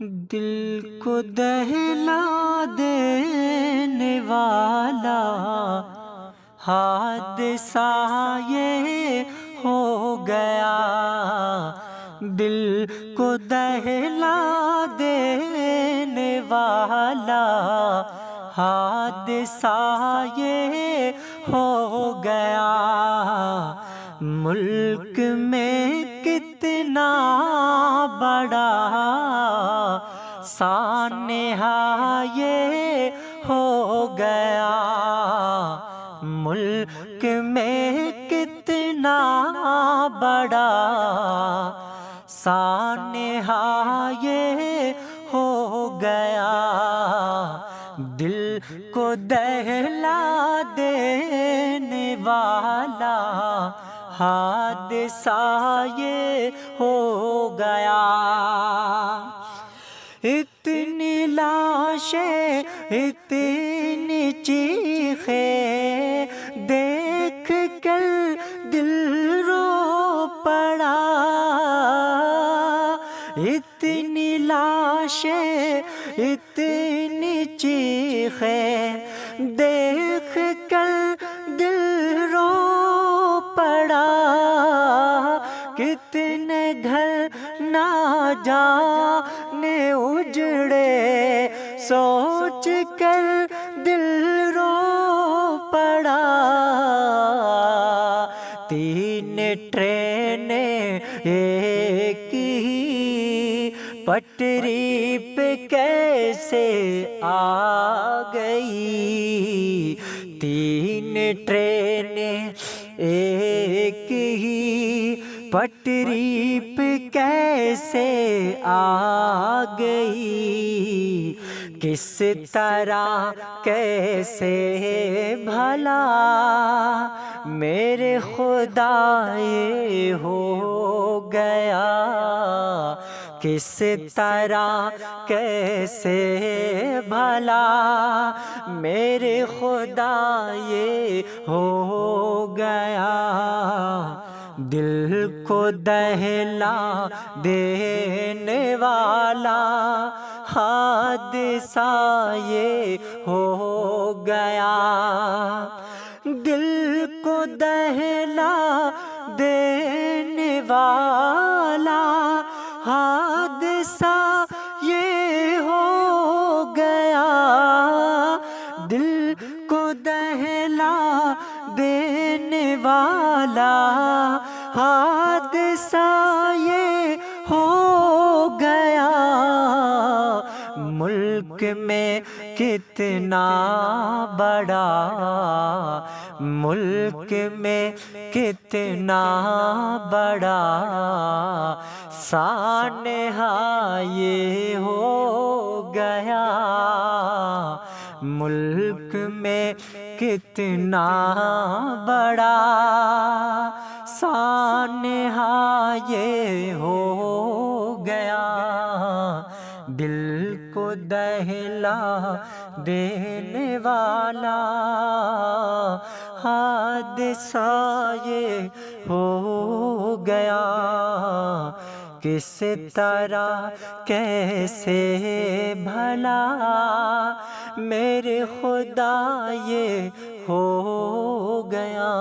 دل کو دہلا دینے والا حادثہ یہ ہو گیا، دل کو دہلا دینے والا حادثہ یہ ہو گیا۔ ملک میں کتنا بڑا سانحہ یہ ہو گیا، ملک میں کتنا بڑا سانحہ یہ ہو گیا۔ دل کو دہلا دینے والا حادثہ یہ ہو گیا۔ اتنی لاشیں اتنی چیخیں دیکھ کر دل رو پڑا، اتنی لاشیں اتنی چیخیں دیکھ کر دل رو پڑا، کتنے گھر نہ جانے اجڑے سوچ کر دل رو پڑا۔ تین ٹرینیں ایک ہی پٹری پہ کیسے آ گئی، تین ٹرینیں ایک ہی پٹری پہ کیسے آ گئی، کس طرح کیسے بھلا میرے خدا یہ ہو گیا، کس طرح کیسے بھلا میرے خدا یہ ہو گیا۔ دل کو دہلا دینے والا حادثہ یہ ہو گیا، دل کو دہلا دینے والا حادثہ یہ ہو گیا، دل کو دہلا دینے والا حادثہ یہ ہو گیا۔ ملک میں کتنا بڑا، ملک میں کتنا بڑا سانحہ یہ ہو گیا، ملک میں کتنا بڑا سانحہ یہ ہو گیا۔ دل کو دہلا دینے والا حادثہ یہ ہو گیا، کس طرح کیسے بھلا میرے خدا یہ ہو گیا۔